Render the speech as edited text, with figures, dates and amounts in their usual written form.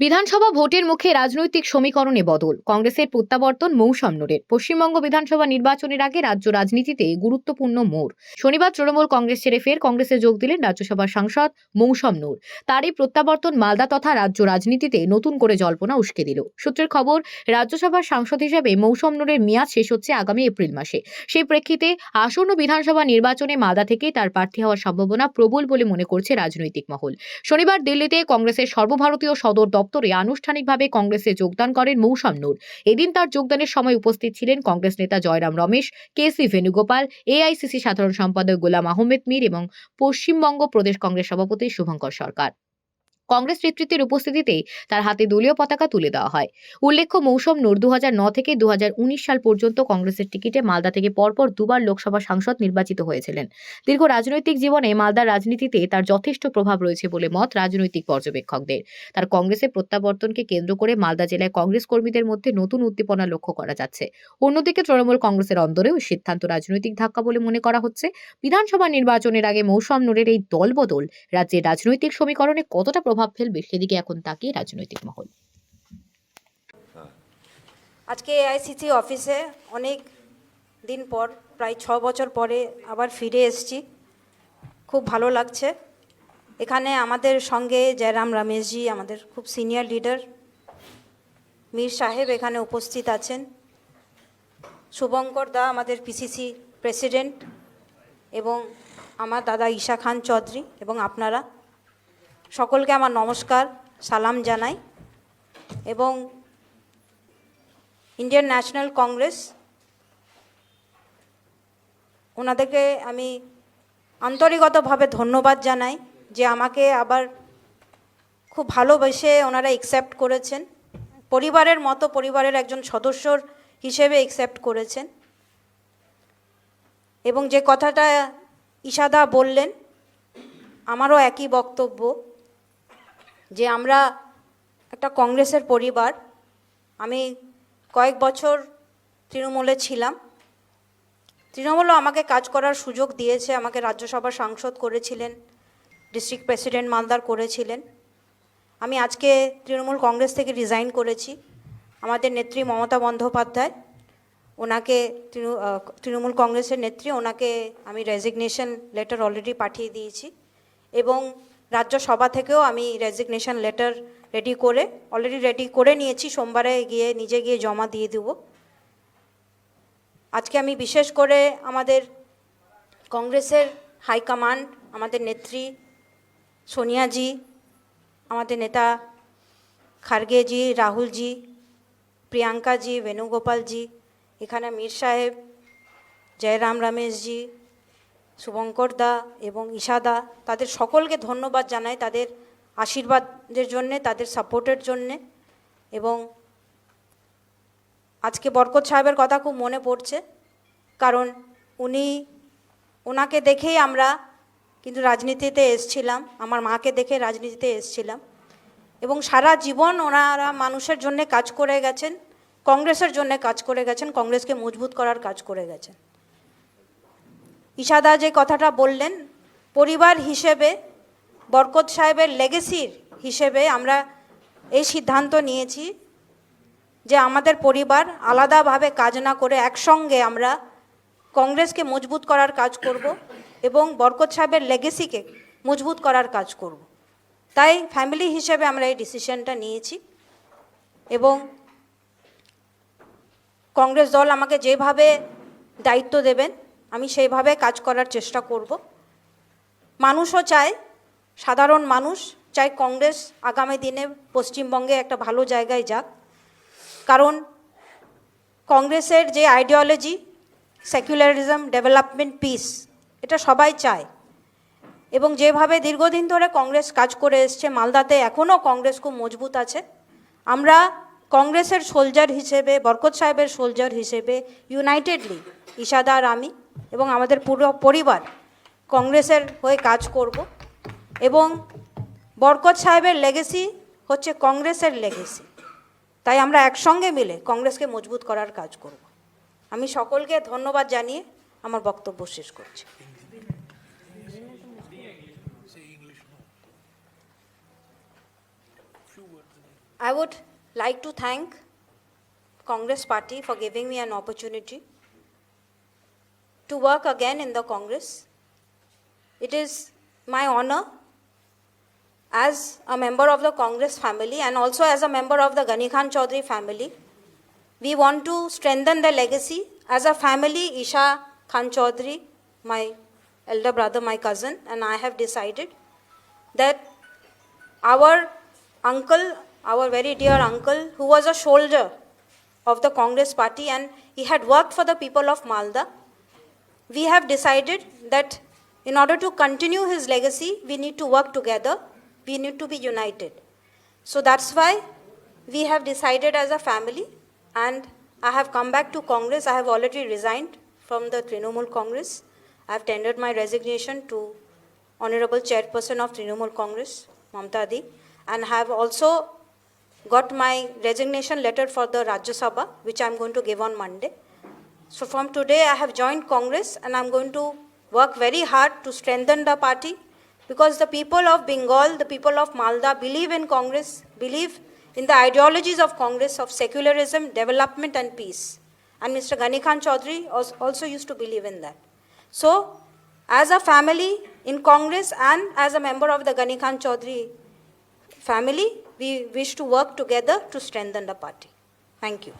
বিধানসভা ভোটের মুখে রাজনৈতিক সমীকরণে বদল, কংগ্রেসের প্রত্যাবর্তন মৌসম নূরের। পশ্চিমবঙ্গ বিধানসভা নির্বাচনের আগে রাজ্য রাজনীতিতে গুরুত্বপূর্ণ মোড়। শনিবার তৃণমূল কংগ্রেস ছেড়ে ফের কংগ্রেসে যোগ দিলেন রাজ্যসভার সাংসদ মৌসম নূর। তারই প্রত্যাবর্তন মালদা তথা রাজ্য রাজনীতিতে নতুন করে জল্পনা উস্কে দিল। সূত্রের খবর, রাজ্যসভার সাংসদ হিসেবে মৌসম নূরের মেয়াদ শেষ হচ্ছে আগামী এপ্রিল মাসে। সেই প্রেক্ষিতে আসন্ন বিধানসভা নির্বাচনে মালদা থেকে তার প্রার্থী হওয়ার সম্ভাবনা প্রবল বলে মনে করছে রাজনৈতিক মহল। শনিবার দিল্লিতে কংগ্রেসের সর্বভারতীয় সদর দপ্তরে আনুষ্ঠানিকভাবে কংগ্রেসে যোগদান করেন মৌসম নূর। এদিন তার যোগদানের সময় উপস্থিত ছিলেন কংগ্রেস নেতা জয়রাম রমেশ, কেসি ভেনুগোপাল, এআইসিসি সাধারণ সম্পাদক গোলাম আহমেদ মীর এবং পশ্চিমবঙ্গ প্রদেশ কংগ্রেস সভাপতি শুভঙ্কর সরকার। কংগ্রেস নেতৃত্বের উপস্থিতিতে তার হাতে দলীয় পতাকা তুলে দেওয়া হয়। উল্লেখ্য, মৌসম নূর 2009 থেকে 2019 সাল পর্যন্ত কংগ্রেসের টিকিটে মালদা থেকে পরপর দুবার লোকসভা সাংসদ নির্বাচিত হয়েছিলেন। দীর্ঘ রাজনৈতিক জীবনে মালদার রাজনীতিতে তার যথেষ্ট প্রভাব রয়েছে বলে মত রাজনৈতিক পর্যবেক্ষকদের। তার কংগ্রেসে প্রত্যাবর্তনকে কেন্দ্র করে মালদা জেলায় কংগ্রেস কর্মীদের মধ্যে নতুন উদ্দীপনা লক্ষ্য করা যাচ্ছে। অন্যদিকে তৃণমূল কংগ্রেসের অন্দরেও সিদ্ধান্ত রাজনৈতিক ধাক্কা বলে মনে করা হচ্ছে। বিধানসভা নির্বাচনের আগে মৌসম নূরের এই দলবদল রাজ্যের রাজনৈতিক সমীকরণে কতটা প্রভাব ফেলবে সেদিকে এখন তাকিয়ে রাজনৈতিক মহল। আজকে এআইসিসি অফিসে অনেক দিন পর, প্রায় 6 বছর পরে আবার ফিরে এসেছি। খুব ভালো লাগছে। এখানে আমাদের সঙ্গে জয়রাম রমেশজি, আমাদের খুব সিনিয়র লিডার, মীর সাহেব এখানে উপস্থিত আছেন, শুভঙ্কর দা আমাদের পিসিসি প্রেসিডেন্ট, এবং আমার দাদা ঈশা খান চৌধুরী, এবং আপনারা সকলকে আমার নমস্কার, সালাম জানাই। এবং ইন্ডিয়ান ন্যাশনাল কংগ্রেস, ওনাদেরকে আমি আন্তরিকতাভাবে ধন্যবাদ জানাই যে আমাকে আবার খুব ভালোবেসে ওনারা অ্যাকসেপ্ট করেছেন, পরিবারের মতো, পরিবারের একজন সদস্যর হিসেবে অ্যাকসেপ্ট করেছেন। এবং যে কথাটা ঈশাদা বললেন, আমারও একই বক্তব্য যে আমরা একটা কংগ্রেসের পরিবার। আমি কয়েক বছর তৃণমূলে ছিলাম। তৃণমূলও আমাকে কাজ করার সুযোগ দিয়েছে, আমাকে রাজ্যসভার সাংসদ করেছিলেন, ডিস্ট্রিক্ট প্রেসিডেন্ট মালদার করেছিলেন। আমি আজকে তৃণমূল কংগ্রেস থেকে রিজাইন করেছি। আমাদের নেত্রী মমতা বন্দ্যোপাধ্যায়, ওনাকে তৃণমূল কংগ্রেসের নেত্রী, ওনাকে আমি রেজিগনেশন লেটার অলরেডি পাঠিয়ে দিয়েছি, এবং রাজ্যসভা থেকেও আমি রেজিগনেশন লেটার অলরেডি রেডি করে নিয়েছি। সোমবারে নিজে গিয়ে জমা দিয়ে দেব। আজকে আমি বিশেষ করে আমাদের কংগ্রেসের হাইকমান্ড, আমাদের নেত্রী সোনিয়াজি, আমাদের নেতা খার্গেজি, রাহুলজি, প্রিয়াঙ্কাজি, বেণুগোপালজি, এখানে মীর সাহেব, জয়রাম রমেশজি, শুভঙ্কর দা এবং ঈশাদা, তাদের সকলকে ধন্যবাদ জানাই তাদের আশীর্বাদের জন্যে, তাদের সাপোর্টের জন্যে। এবং আজকে বরকত সাহেবের কথা খুব মনে পড়ছে, কারণ ওনাকে দেখেই আমরা কিন্তু রাজনীতিতে এসছিলাম, আমার মাকে দেখে রাজনীতিতে এসছিলাম। এবং সারা জীবন ওনারা মানুষের জন্য কাজ করে গেছেন, কংগ্রেসের জন্য কাজ করে গেছেন, কংগ্রেসকে মজবুত করার কাজ করে গেছেন। ঈশাদা যে কথাটা বললেন, পরিবার হিসেবে, বরকত সাহেবের লেগেসির হিসেবে আমরা এই সিদ্ধান্ত নিয়েছি যে আমাদের পরিবার আলাদাভাবে কাজ না করে একসঙ্গে আমরা কংগ্রেসকে মজবুত করার কাজ করব এবং বরকত সাহেবের লেগেসিকে মজবুত করার কাজ করব। তাই ফ্যামিলি হিসেবে আমরা এই ডিসিশনটা নিয়েছি। এবং কংগ্রেস দল আমাকে যেভাবে দায়িত্ব দেবেন আমি সেইভাবে কাজ করার চেষ্টা করব। মানুষও চায়, সাধারণ মানুষ চায় কংগ্রেস আগামী দিনে পশ্চিমবঙ্গে একটা ভালো জায়গায় যাক, কারণ কংগ্রেসের যে আইডিওলজি, সেকুলারিজম, ডেভেলপমেন্ট, পিস, এটা সবাই চায়। এবং যেভাবে দীর্ঘদিন ধরে কংগ্রেস কাজ করে এসছে মালদাতে, এখনও কংগ্রেস খুব মজবুত আছে। আমরা কংগ্রেসের সোলজার হিসেবে, বরকত সাহেবের সোলজার হিসেবে ইউনাইটেডলি ঈশাদা আর আমি এবং আমাদের পুরো পরিবার কংগ্রেসের হয়ে কাজ করব। এবং বরকত সাহেবের লেগেসি হচ্ছে কংগ্রেসের লেগেসি, তাই আমরা একসঙ্গে মিলে কংগ্রেসকে মজবুত করার কাজ করব। আমি সকলকে ধন্যবাদ জানিয়ে আমার বক্তব্য শেষ করছি। I would like to thank Congress Party for giving me an opportunity to work again in the Congress. It is my honor as a member of the Congress family and also as a member of the Ghani Khan Chaudhary family. We want to strengthen the legacy. As a family, Isha Khan Chaudhary, my elder brother, my cousin, and I have decided that our uncle, our very dear uncle, who was a soldier of the Congress party and he had worked for the people of Malda, we have decided that in order to continue his legacy, we need to work together, we need to be united. So that's why we have decided as a family, and I have come back to Congress. I have already resigned from the Trinamool Congress. I have tendered my resignation to Honorable Chairperson of Trinamool Congress, Mamta Di, and have also got my resignation letter for the Rajya Sabha, which I am going to give on Monday. So from today, I have joined Congress and I am going to work very hard to strengthen the party, because the people of Bengal, the people of Malda believe in Congress, believe in the ideologies of Congress of secularism, development and peace. And Mr. Ghani Khan Chaudhary also used to believe in that. So, as a family in Congress and as a member of the Ghani Khan Chaudhary family, we wish to work together to strengthen the party. Thank you.